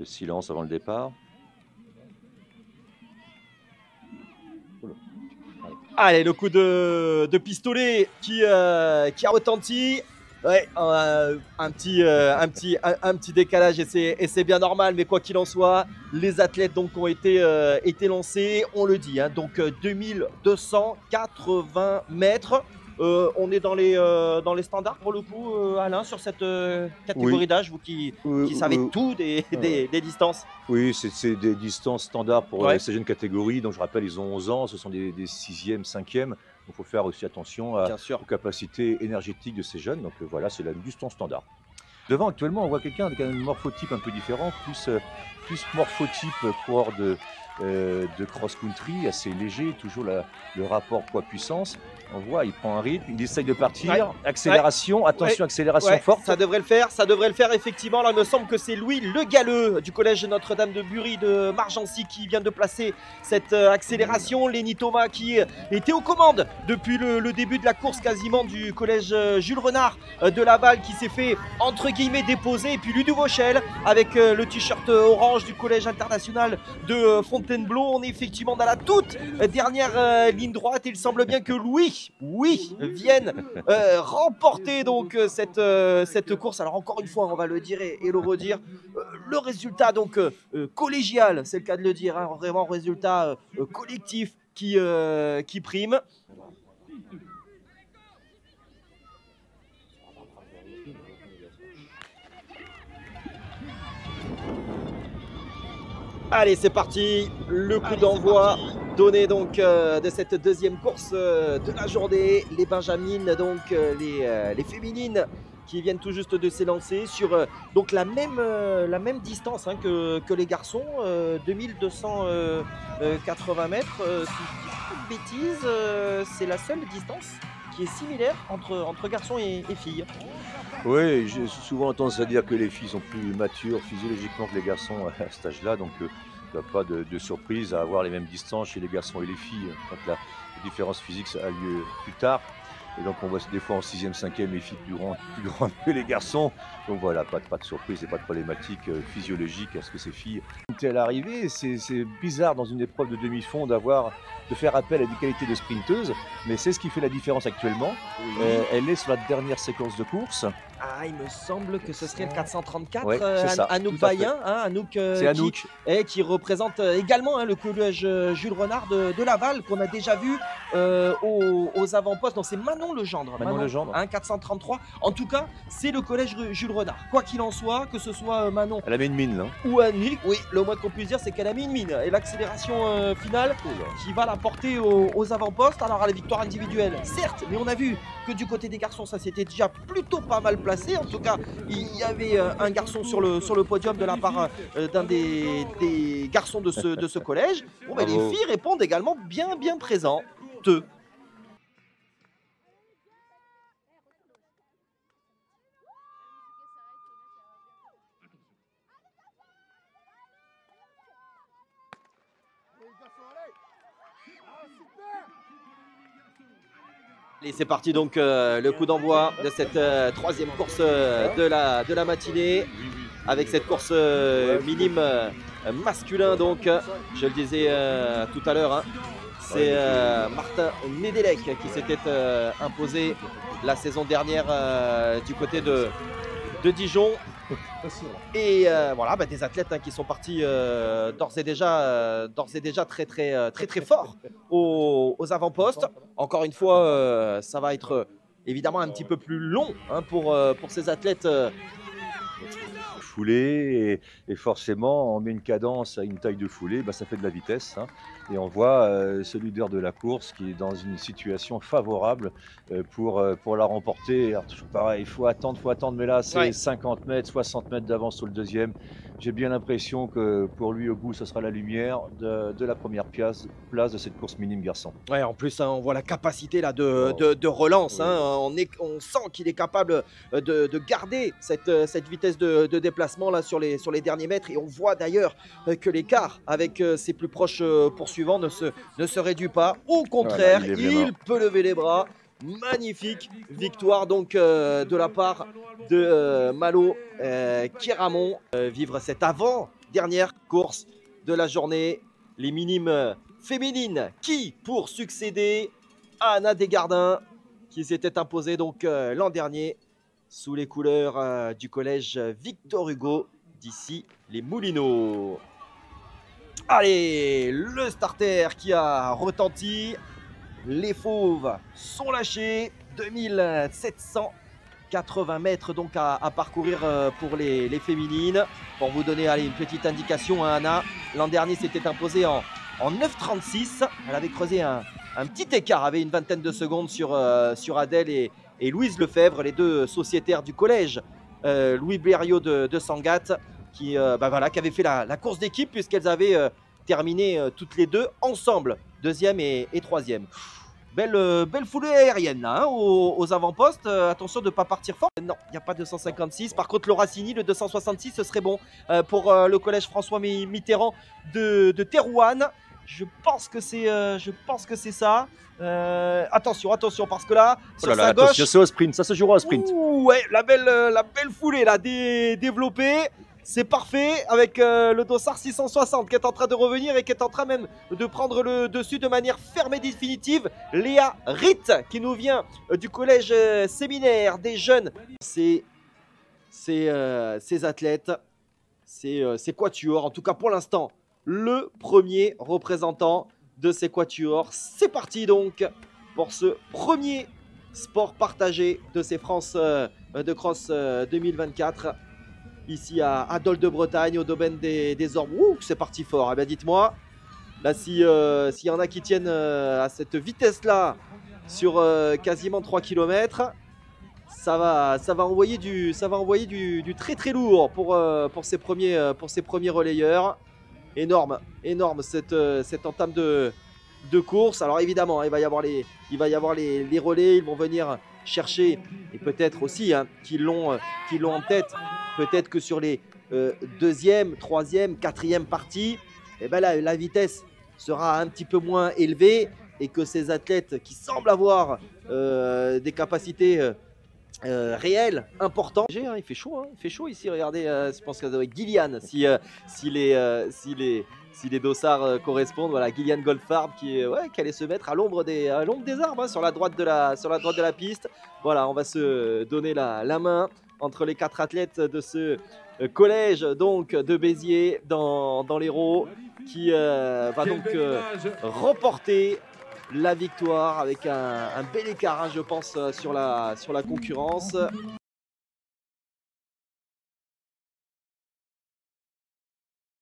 Le silence avant le départ. Allez, le coup de pistolet qui a retenti. Ouais, un petit décalage et c'est bien normal, mais quoi qu'il en soit, les athlètes donc ont été lancés, on le dit, hein, donc 2280 mètres. On est dans les standards pour le coup, Alain, sur cette catégorie d'âge, vous qui savez tout des distances. Oui, c'est des distances standards pour ces jeunes catégories. Donc je rappelle, ils ont 11 ans, ce sont des 6e, 5e. Il faut faire aussi attention aux capacités énergétiques de ces jeunes. Donc voilà, c'est la distance standard. Devant, actuellement, on voit quelqu'un avec un morphotype un peu différent, plus morphotype coureur de cross-country, assez léger, toujours le rapport poids-puissance. On voit, il prend un rythme, il essaye de partir, accélération, attention, accélération forte. Ça devrait le faire effectivement. Là, il me semble que c'est Louis Le Galleux du collège Notre-Dame de Bury de Margency qui vient de placer cette accélération. Lenny Thomas qui était aux commandes depuis le début de la course quasiment du collège Jules Renard de Laval qui s'est fait entre guillemets déposer. Et puis Ludovauchel avec le t-shirt orange du collège international de Fontainebleau. On est effectivement dans la toute dernière ligne droite et il semble bien que Louis viennent remporter donc cette course. Alors encore une fois, on va le dire et le redire, le résultat donc collégial, c'est le cas de le dire, hein, vraiment résultat collectif qui prime. Allez, c'est parti, le coup d'envoi donné donc de cette deuxième course de la journée. Les Benjamines, donc les féminines qui viennent tout juste de s'élancer sur donc la même distance hein, que les garçons, 2280 mètres. Si je dis pas de bêtises, c'est la seule distance qui est similaire entre garçons et filles. Oui, j'ai souvent tendance à dire que les filles sont plus matures physiologiquement que les garçons à cet âge-là, donc il n'y a pas de surprise à avoir les mêmes distances chez les garçons et les filles, quand la différence physique a lieu plus tard. Et donc on voit des fois en 6e, 5e les filles plus grandes que les garçons. Donc voilà, pas de surprise et pas de problématique physiologique à ce que ces filles. À l'arrivée, c'est bizarre dans une épreuve de demi-fond de faire appel à des qualités de sprinteuse, mais c'est ce qui fait la différence actuellement. Oui. Elle est sur la dernière séquence de course. Ah, il me semble que ce serait le 434, Anouk Bayen, hein, Anouk, qui représente également hein, le collège Jules Renard de Laval, qu'on a déjà vu aux avant-postes. Donc c'est Manon Legendre. Manon Legendre. Hein, 433. En tout cas, c'est le collège Jules Renard. Quoi qu'il en soit, que ce soit Manon. Elle a mis une mine, là. Ou Anouk, oui, le moins qu'on puisse dire, c'est qu'elle a mis une mine. Et l'accélération finale qui va la porter aux avant-postes. Alors à la victoire individuelle, certes, mais on a vu que du côté des garçons, ça s'était déjà plutôt pas mal placé. En tout cas, il y avait un garçon sur le podium de la part d'un des garçons de ce collège. Bon, ben, les filles répondent également bien présentes. Et c'est parti donc le coup d'envoi de cette troisième course de la matinée avec cette course minime masculin donc je le disais tout à l'heure hein, c'est Martin Nedelec qui s'était imposé la saison dernière du côté de Dijon. Et voilà, des athlètes hein, qui sont partis d'ores et déjà très forts aux avant-postes. Encore une fois, ça va être évidemment un petit peu plus long hein, pour ces athlètes. Foulée et forcément on met une cadence à une taille de foulée, ça fait de la vitesse hein. Et on voit ce leader de la course qui est dans une situation favorable pour la remporter. Alors, toujours pareil, il faut attendre, mais là c'est 50 mètres, 60 mètres d'avance sur le deuxième. J'ai bien l'impression que pour lui au bout ce sera la lumière de la première place de cette course minime garçon. Ouais, en plus hein, on voit la capacité là de relance, hein. On sent qu'il est capable de garder cette vitesse de déplacement là sur les derniers mètres et on voit d'ailleurs que l'écart avec ses plus proches poursuivants ne se réduit pas. Au contraire, voilà, il peut lever les bras. Magnifique victoire donc de la part de Malo Kéramon. Vivre cet avant dernière course de la journée. Les minimes féminines qui, pour succéder à Anna Desgardins, qui s'était imposée donc l'an dernier sous les couleurs du collège Victor Hugo d'ici les Moulineaux. Allez, le starter qui a retenti. Les fauves sont lâchés. 2780 mètres donc à parcourir pour les féminines. Pour vous donner allez, une petite indication, hein, Anna, l'an dernier s'était imposée en 9,36. Elle avait creusé un petit écart, avait une vingtaine de secondes sur Adèle et Louise Lefebvre, les deux sociétaires du collège Louis Blériot de Sangatte, qui avaient fait la course d'équipe puisqu'elles avaient terminé toutes les deux ensemble, deuxième et troisième. Belle foulée aérienne là, hein, aux avant-postes. Attention de ne pas partir fort. Non, il n'y a pas 256. Par contre, Laura Cini, le 266, ce serait bon pour le collège François Mitterrand de Terouanne. Je pense que c'est ça. Attention, parce que là, sur sa gauche, c'est au sprint, ça se jouera au sprint. Ouais, la belle foulée là, développée. C'est parfait avec le dossard 660 qui est en train de revenir et qui est en train même de prendre le dessus de manière ferme et définitive. Léa Ritt qui nous vient du collège séminaire des jeunes. Ces athlètes, ces quatuors, en tout cas pour l'instant, le premier représentant de ces quatuors. C'est parti donc pour ce premier sport partagé de ces France de Cross 2024. Ici à Dol de Bretagne, au domaine des Orbes. Ouh, c'est parti fort. Eh bien, dites-moi, là, s'il y en a qui tiennent à cette vitesse-là sur quasiment 3 km, ça va envoyer du très très lourd pour ces premiers relayeurs. Énorme cette entame de course. Alors évidemment, il va y avoir les relais, ils vont venir chercher, et peut-être aussi qui l'ont en tête. Peut-être que sur les deuxième, troisième, quatrième parties, eh ben là, la vitesse sera un petit peu moins élevée et que ces athlètes qui semblent avoir des capacités réelles, importantes. Il fait chaud ici, regardez, je pense qu'avec Gillian, si les dossards correspondent, voilà, Gillian Goldfarb qui allait se mettre à l'ombre des arbres, hein, sur la droite de la piste. Voilà, on va se donner la main entre les 4 athlètes de ce collège donc de Béziers dans l'Hérault, qui va donc remporter la victoire avec un bel écart, hein, je pense, sur la concurrence.